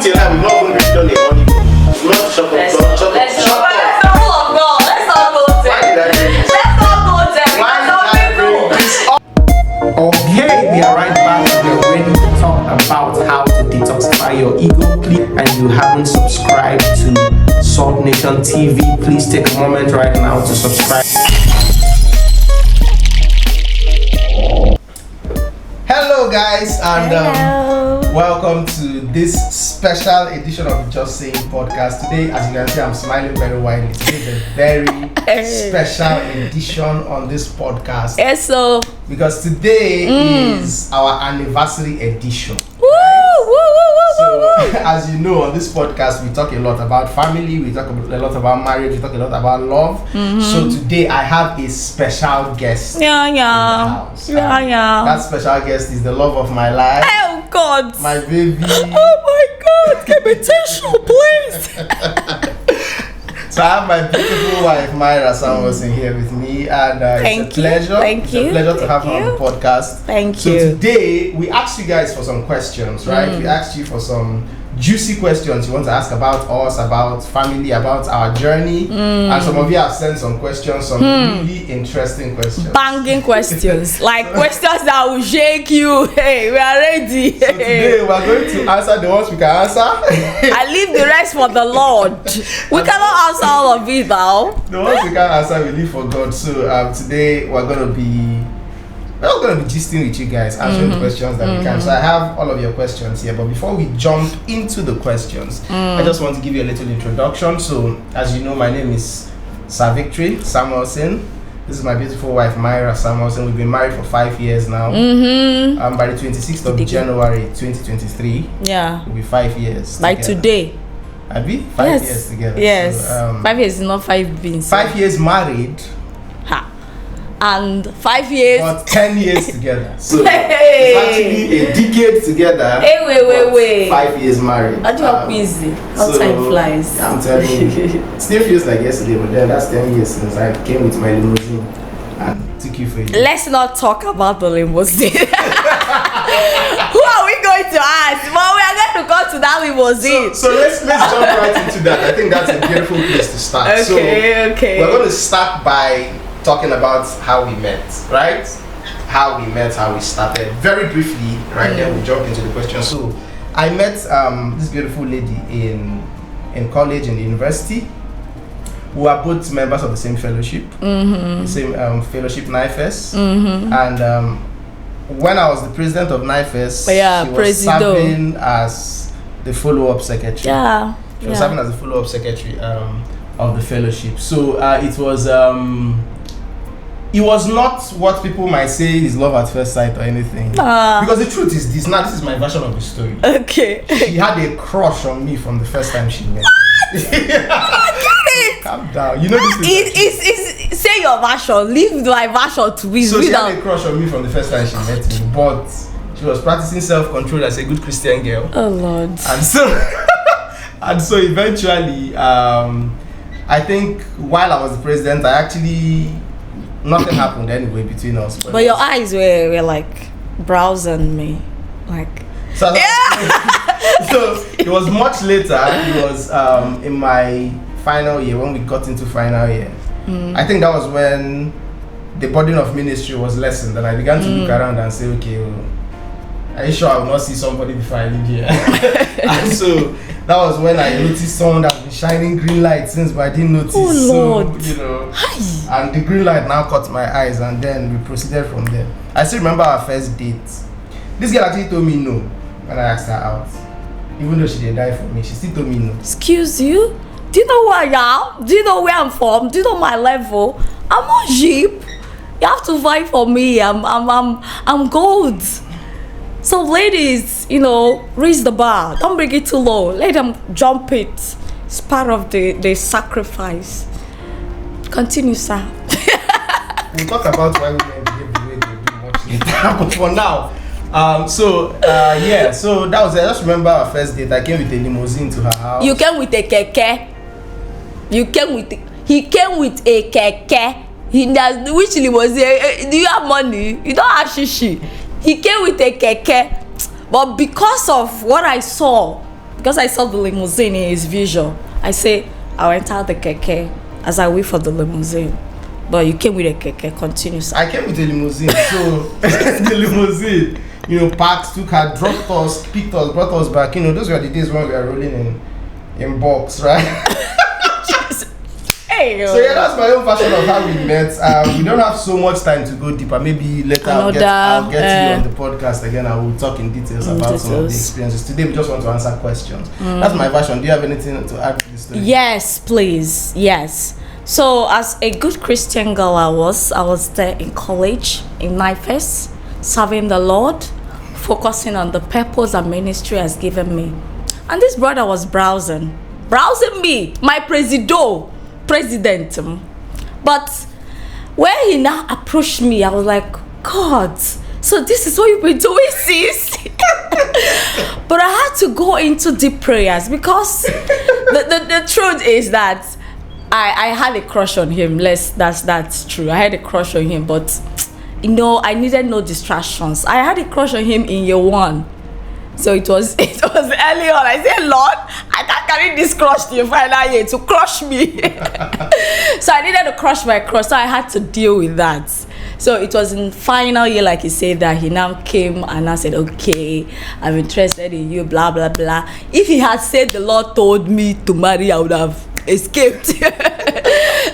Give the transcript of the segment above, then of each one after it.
till now, we've not even really done the honeymoon. We've not shut up. Let's not go there. Let's not go there. Okay, we are right back. We're ready to talk about how to detoxify your ego. And you haven't subscribed to SaltNation TV, please take a moment right now to subscribe. Hello guys, and welcome to this special edition of the Just Saying podcast. Today, as you can see, I'm smiling very widely. Today is a very special edition on this podcast. Yes, so because today is our anniversary edition. So, as you know, on this podcast, we talk a lot about family, we talk a lot about marriage, we talk a lot about love. So today, I have a special guest in the house. That special guest is the love of my life. Oh God! My baby. Oh my God! Give me tissue, please. So I have my beautiful wife Myra S.1 here with me, and it's a pleasure. Thank you. It's a pleasure to have her on the podcast. Thank you. So today we asked you guys for some questions, right? We asked you for some juicy questions you want to ask about us, about family, about our journey, and some of you have sent some questions, some really interesting questions, banging questions, like questions that will shake you. Hey, we are ready. So today we are going to answer the ones we can answer. I leave the rest for the Lord. We cannot answer all of it now. The ones we can't answer, we leave for God. So today we're going to be gisting with you guys, answering the questions that we can. So I have all of your questions here, but before we jump into the questions, I just want to give you a little introduction. So as you know, my name is Savictory Samuelson. This is my beautiful wife Myra Samuelson. We've been married for 5 years now. By the 26th of January 2023, we'll be 5 years like together. Today. Have we? 5 years together. Yes. So, 5 years is not 5 beans. 5 years married. And 5 years. But 10 years together. So it's actually a decade together. Hey, wait. 5 years married. I do not easy. How time flies. I'm telling you. It still feels like yesterday, but then that's 10 years since I came with my limousine and took you for a day. Let's not talk about the limousine. Who are we going to ask? Well, we are going to go to that limousine. So let's jump right into that. I think that's a beautiful place to start. Okay. We're going to start by talking about how we met, right? How we met, how we started. Very briefly, right there, we jump into the question. So, I met this beautiful lady in college, in the university. We were both members of the same fellowship, the same fellowship, NIFES. And when I was the president of NIFES, she was serving as the follow-up secretary. She was serving as the follow-up secretary of the fellowship. So, it was not what people might say is love at first sight or anything. Because the truth is this. Now, this is my version of the story. Okay. She had a crush on me from the first time she met me. Calm down. You know this. Say your version. Leave my version to me. So she had a crush on me from the first time she met me, but she was practicing self-control as a good Christian girl. Oh Lord. And so eventually, I think while I was the president, nothing happened anyway between us. But your eyes were like browsing me, like. So it was much later. It was in my final year, when we got into final year. I think that was when the burden of ministry was lessened, and I began to look around and say, okay, are you sure I will not see somebody before I leave here? And so that was when I noticed someone that's been shining green light since, but I didn't notice. Oh Lord. So, and the green light now caught my eyes, and then we proceeded from there. I still remember our first date. This girl actually told me no when I asked her out. Even though she did die for me, she still told me no. Excuse you? Do you know who I am? Do you know where I'm from? Do you know my level? I'm not cheap. You have to fight for me. I'm gold. So ladies, raise the bar. Don't bring it too low. Let them jump it. It's part of the sacrifice. Continue, sir. We'll talk about why women behave the way they do much later. But for now, so that was it. I just remember our first date. I came with a limousine to her house. You came with a keke. He came with a keke. Which limousine? Do you have money? You don't have shishi. He came with a keke, but because of what I saw because I saw the limousine in his visual, I say, I'll enter the keke as I wait for the limousine. But you came with a keke, continue. I came with a limousine, so the limousine, parked, took her, dropped us, picked us, brought us back. Those were the days when we were rolling in box, right? So yeah, that's my own version of how we met. We don't have so much time to go deeper. Maybe later I'll get you on the podcast again. I will talk in details about some of the experiences. Today we just want to answer questions. That's my version. Do you have anything to add to this story? Yes, please. Yes. So as a good Christian girl, I was there in college in NIFES, serving the Lord, focusing on the purpose and ministry has given me. And this brother was browsing me, my president. But when he now approached me, I was like, God, so this is what you've been doing, sis? But I had to go into deep prayers because the truth is that I had a crush on him. That's true. I had a crush on him, but I needed no distractions. I had a crush on him in year 1. So it was early on. I said, Lord, I can't carry this crush to your final year to crush me. So I needed to crush my crush. So I had to deal with that. So it was in final year, like he said, that he now came and I said, okay, I'm interested in you, blah, blah, blah. If he had said the Lord told me to marry, I would have escaped.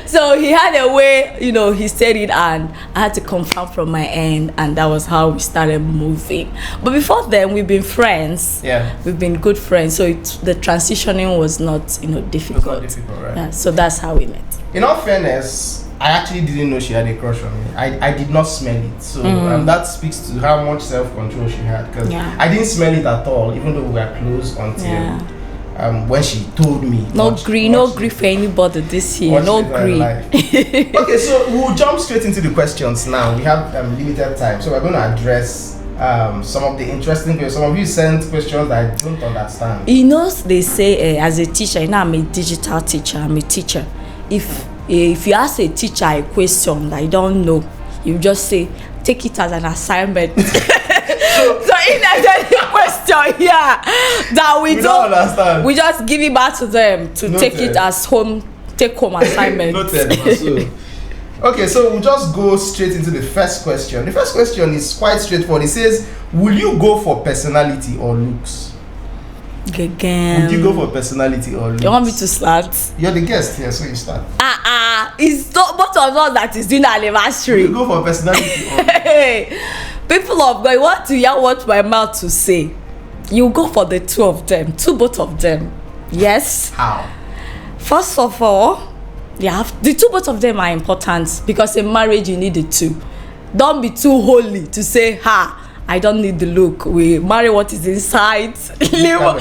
So he had a way, he said it and I had to confirm from my end, and that was how we started moving. But before then, we've been friends. Yeah. We've been good friends. So the transitioning was not, difficult. It's not difficult, right? Yeah, so that's how we met. In all fairness, I actually didn't know she had a crush on me. I did not smell it. So that speaks to how much self-control she had. Because I didn't smell it at all, even though we were close until... when she told me. No grief for anybody this year. No grief. Okay, so we'll jump straight into the questions now. We have limited time, so we're going to address some of the interesting questions. Some of you sent questions that I don't understand. They say as a teacher, I'm a digital teacher. I'm a teacher. If you ask a teacher a question that I don't know, you just say, take it as an assignment. So if there's any question here that we don't understand, we just give it back to them to take it as take home assignment. Okay, so we'll just go straight into the first question. The first question is quite straightforward. It says, will you go for personality or looks? Again. Would you go for personality or looks? You want me to start? You're the guest here, so you start. It's not both of us that is doing the anniversary. Will you go for personality or looks? People of God, you want to hear what my mouth to say? You go for the both of them. Yes. How? First of all, both of them are important because in marriage you need the two. Don't be too holy to say, I don't need the look. We marry what is inside. Leave what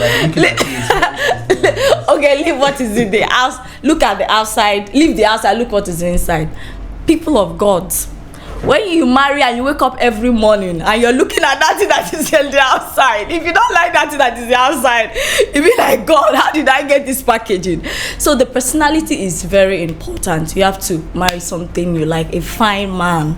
is in the house. Look at the outside. Leave the outside. Look what is inside. People of God, when you marry and you wake up every morning and you're looking at that thing that is on the outside, if you don't like that thing that is the outside, you be like, God, how did I get this packaging? So the personality is very important. You have to marry something you like, a fine man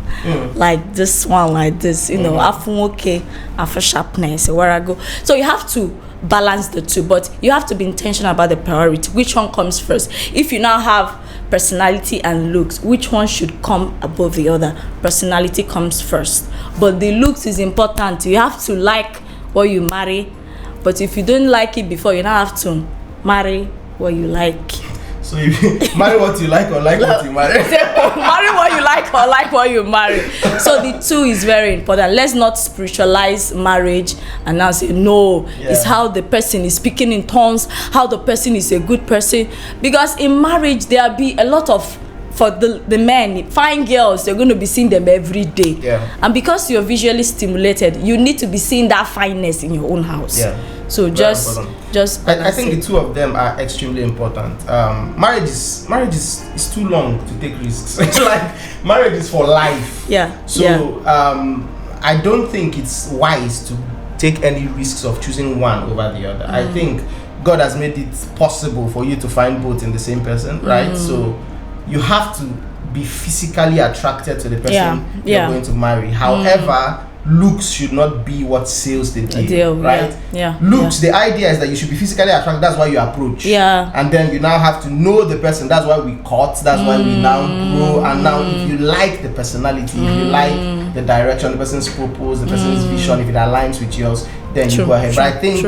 like this one, like this, after sharpness, where I go. So you have to balance the two, but you have to be intentional about the priority. Which one comes first? If you now have personality and looks, which one should come above the other? Personality comes first, but the looks is important. You have to like what you marry, but if you don't like it before, you now have to marry what you like. So you marry what you like or like what you marry? Marry what you like or like what you marry. So the two is very important. Let's not spiritualize marriage and now say no. It's how the person is speaking in tongues, how the person is a good person. Because in marriage there'll be a lot of, for the men, fine girls, you're going to be seeing them every day. And because you're visually stimulated, you need to be seeing that fineness in your own house. So I think the two of them are extremely important. Marriage is too long to take risks. It's like marriage is for life. So I don't think it's wise to take any risks of choosing one over the other. I think God has made it possible for you to find both in the same person, right? So you have to be physically attracted to the person you're going to marry. However, looks should not be what seals the deal, right? Yeah. Looks, the idea is that you should be physically attracted. That's why you approach. Yeah. And then you now have to know the person. That's why we cut. That's why we now grow. And now, if you like the personality, if you like the direction, the person's purpose, the person's vision, if it aligns with yours, then you go ahead. But I think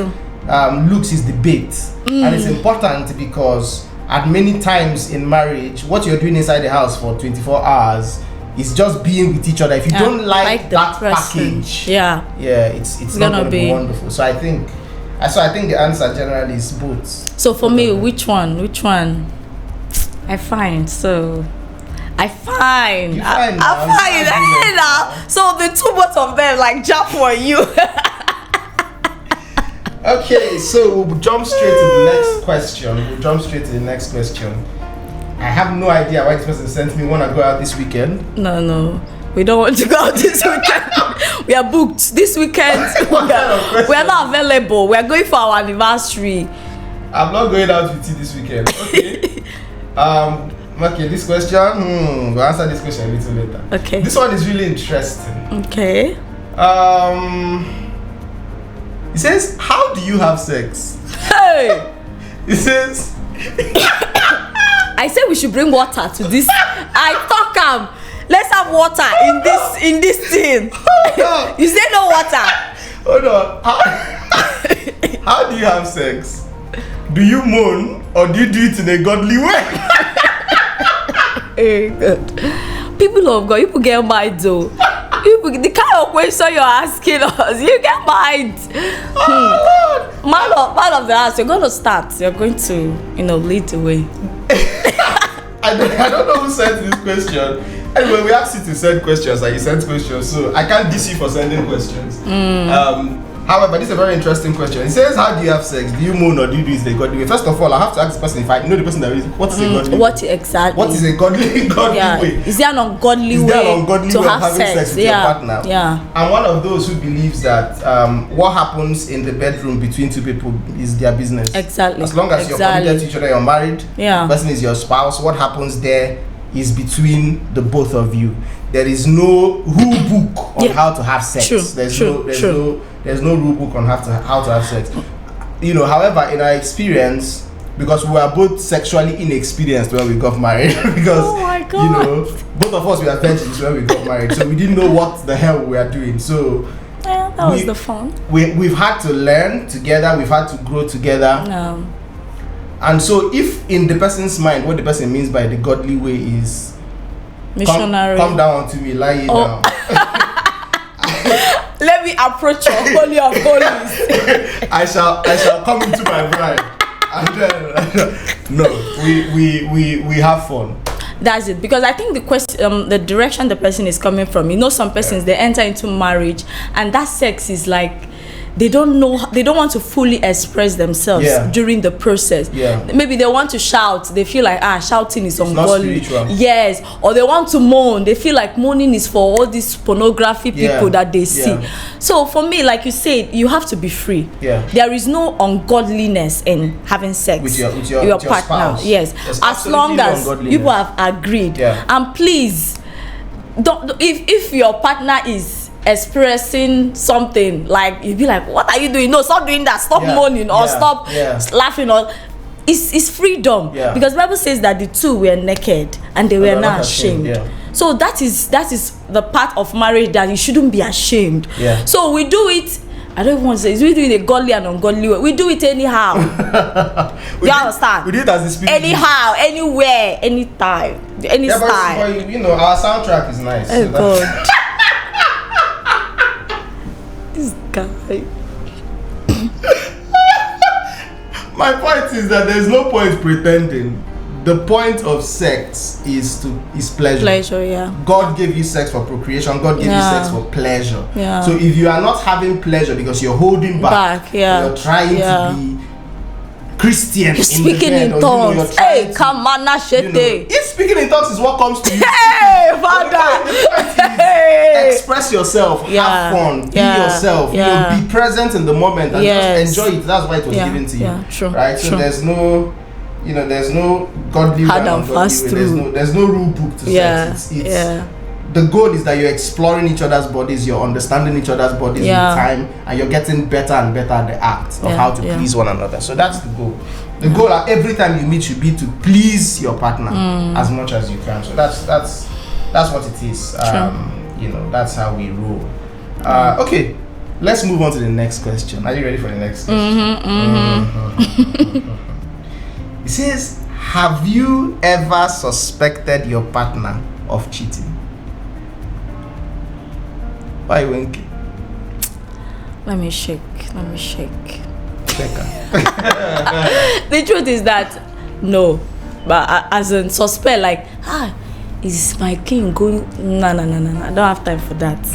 looks is the bait, and it's important because at many times in marriage, what you're doing inside the house for 24 hours is just being with each other. If you don't like that package, it's not going to be wonderful. So I think the answer generally is both. So for me, which one? I find. So I find. So the two both of them like jump for you. Okay, so we'll jump straight to the next question. I have no idea why this person sent me. Want to go out this weekend? No, we don't want to go out this weekend. We are booked this weekend. We are not available. We are going for our anniversary. I'm not going out with you this weekend. Okay. Okay, this question. We'll answer this question a little later. Okay. This one is really interesting. Okay. It says, how do you have sex? Hey! It says... I said we should bring water to this. I talk let's have water in this thing. Oh, no. You say no water. Hold on. How do you have sex? Do you moan or do you do it in a godly way? Hey, God. People of God, people get mad though. The kind of question you're asking us, you get mad. Man of the house, you're going to start. You're going to, lead the way. I don't know who sent this question. Anyway, we asked you to send questions, and you sent questions, so I can't diss you for sending questions. However, this is a very interesting question. It says, how do you have sex? Do you moan or do you do it in a godly way? First of all, I have to ask the person, if I know the person that is, what is a godly way? What exactly? What is a godly way? Is there an ungodly way to of have having sex with your partner? Yeah. I'm one of those who believes that what happens in the bedroom between two people is their business. Exactly. As long as you're committed to each other, you're married, the person is your spouse, what happens there is between the both of you. There is no rule book on how to have sex. There's no rule book on how to have sex. However, in our experience, because we were both sexually inexperienced when we got married, because oh my God. Both of us were virgins when we got married, so we didn't know what the hell we were doing. So that was the fun. We've had to learn together. We've had to grow together. And so, if in the person's mind, what the person means by the godly way is missionary, come down to me, lie down. Let me approach your holy of holies. I shall come into my bride. And then, no, we have fun. That's it, because I think the question, the direction the person is coming from. Some persons they enter into marriage, and that sex is like they don't want to fully express themselves during the process. Maybe they want to shout, they feel like shouting is ungodly. Yes, or they want to moan, they feel like moaning is for all these pornography people that they see. So for me, like you said, you have to be free. There is no ungodliness in having sex with your partner. Spouse. Yes, as long as people have agreed. And please, don't if your partner is expressing something, like you be like, what are you doing? No, stop doing that, stop moaning or stop laughing, or it's freedom. Because the Bible says that the two were naked and they were not ashamed. So that is the part of marriage that you shouldn't be ashamed. So we do it, I don't even want to say, we do it a godly and ungodly way. We do it anyhow. You understand? We do it as the spirit. Anyhow, anywhere, anytime, any style. But our soundtrack is nice. Oh God. This guy. My point is that there's no point pretending. The point of sex is pleasure. Pleasure, God gave you sex for procreation. God gave you sex for pleasure. So if you are not having pleasure because you're holding back, you're trying to be Christian, you're speaking in tongues. Hey, come on, if speaking in tongues is what comes to you, hey, Father, express yourself, have fun, be yourself, be present in the moment and just enjoy it. That's why it was given to you, right? So there's no, there's no godly way and ungodly way. There's no rule book to sex. the goal is that you're exploring each other's bodies, you're understanding each other's bodies with time, and you're getting better and better at the act of how to please one another. So that's the goal. The goal every time you meet should be to please your partner as much as you can. So that's what it is. You know, that's how we roll. Okay, let's move on to the next question. Are you ready for the next question? It says, have you ever suspected your partner of cheating? Why are you winking? Let me shake. The truth is that no, but as in suspect, like, is my king going? No, I don't have time for that.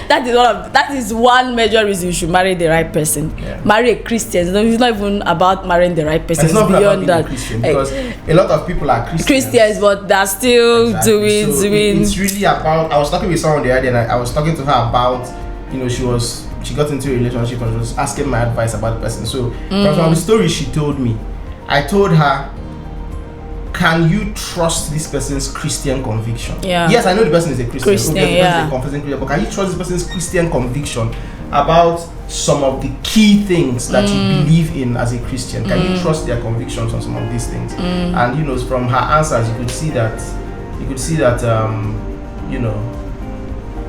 That is one major reason you should marry the right person. Marry a Christian. It's not even about marrying the right person. It's not beyond that. Because a lot of people are Christians, but they're still doing. It's really about. I was talking with someone the other day, and I was talking to her about, you know, she got into a relationship and she was asking my advice about the person. So from the story she told me, I told her, can you trust this person's Christian conviction? Yes, I know the person is a Christian. But can you trust this person's Christian conviction about some of the key things that you believe in as a Christian? Can you trust their convictions on some of these things? And you know, from her answers, you could see that you know,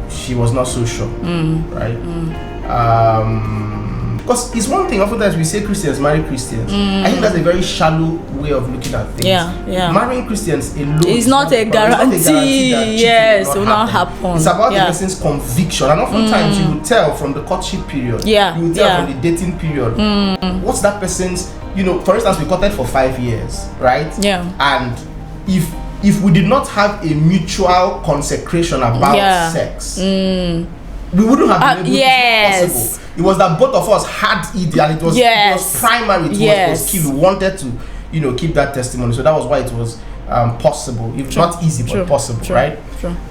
she was not so sure, right? Because it's one thing, oftentimes we say Christians marry Christians. I think that's a very shallow way of looking at things. Marrying Christians alone is not a guarantee. Yes, it will not happen. It's about the person's conviction, and oftentimes you will tell from the courtship period. You will tell from the dating period. What's that person's? You know, for instance, we courted for 5 years, right? And if we did not have a mutual consecration about sex, we wouldn't have been able to. It's possible. It was that both of us had it, and it was primary. It was key. We wanted to, you know, keep that testimony. So that was why it was possible. If not easy, but possible, right?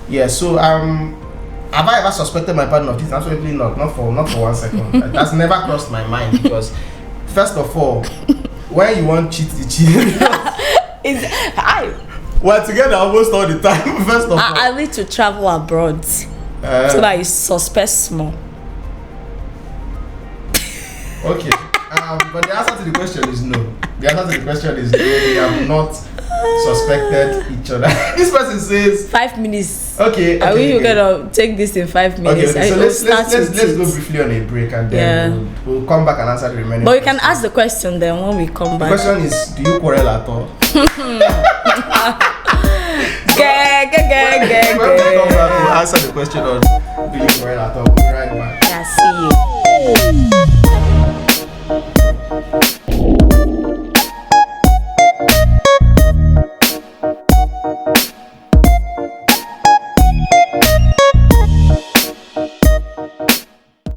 Yeah. So have I ever suspected my partner of cheating? Absolutely not. Not for 1 second. That's never crossed my mind, because first of all, when you want cheat, we're together almost all the time. First of all, I need to travel abroad so that you suspect small. Okay, but the answer to the question is no. The answer to the question is no. We have not suspected each other. This person says 5 minutes. Okay. Are we gonna take this in 5 minutes? Okay. So let's go briefly on a break, and then we'll come back and answer the remaining. But we can ask the question then when we come back. The question is, do you quarrel at all? When we come back, we'll answer the question on do you quarrel at all. We'll be right back. Yeah, see you.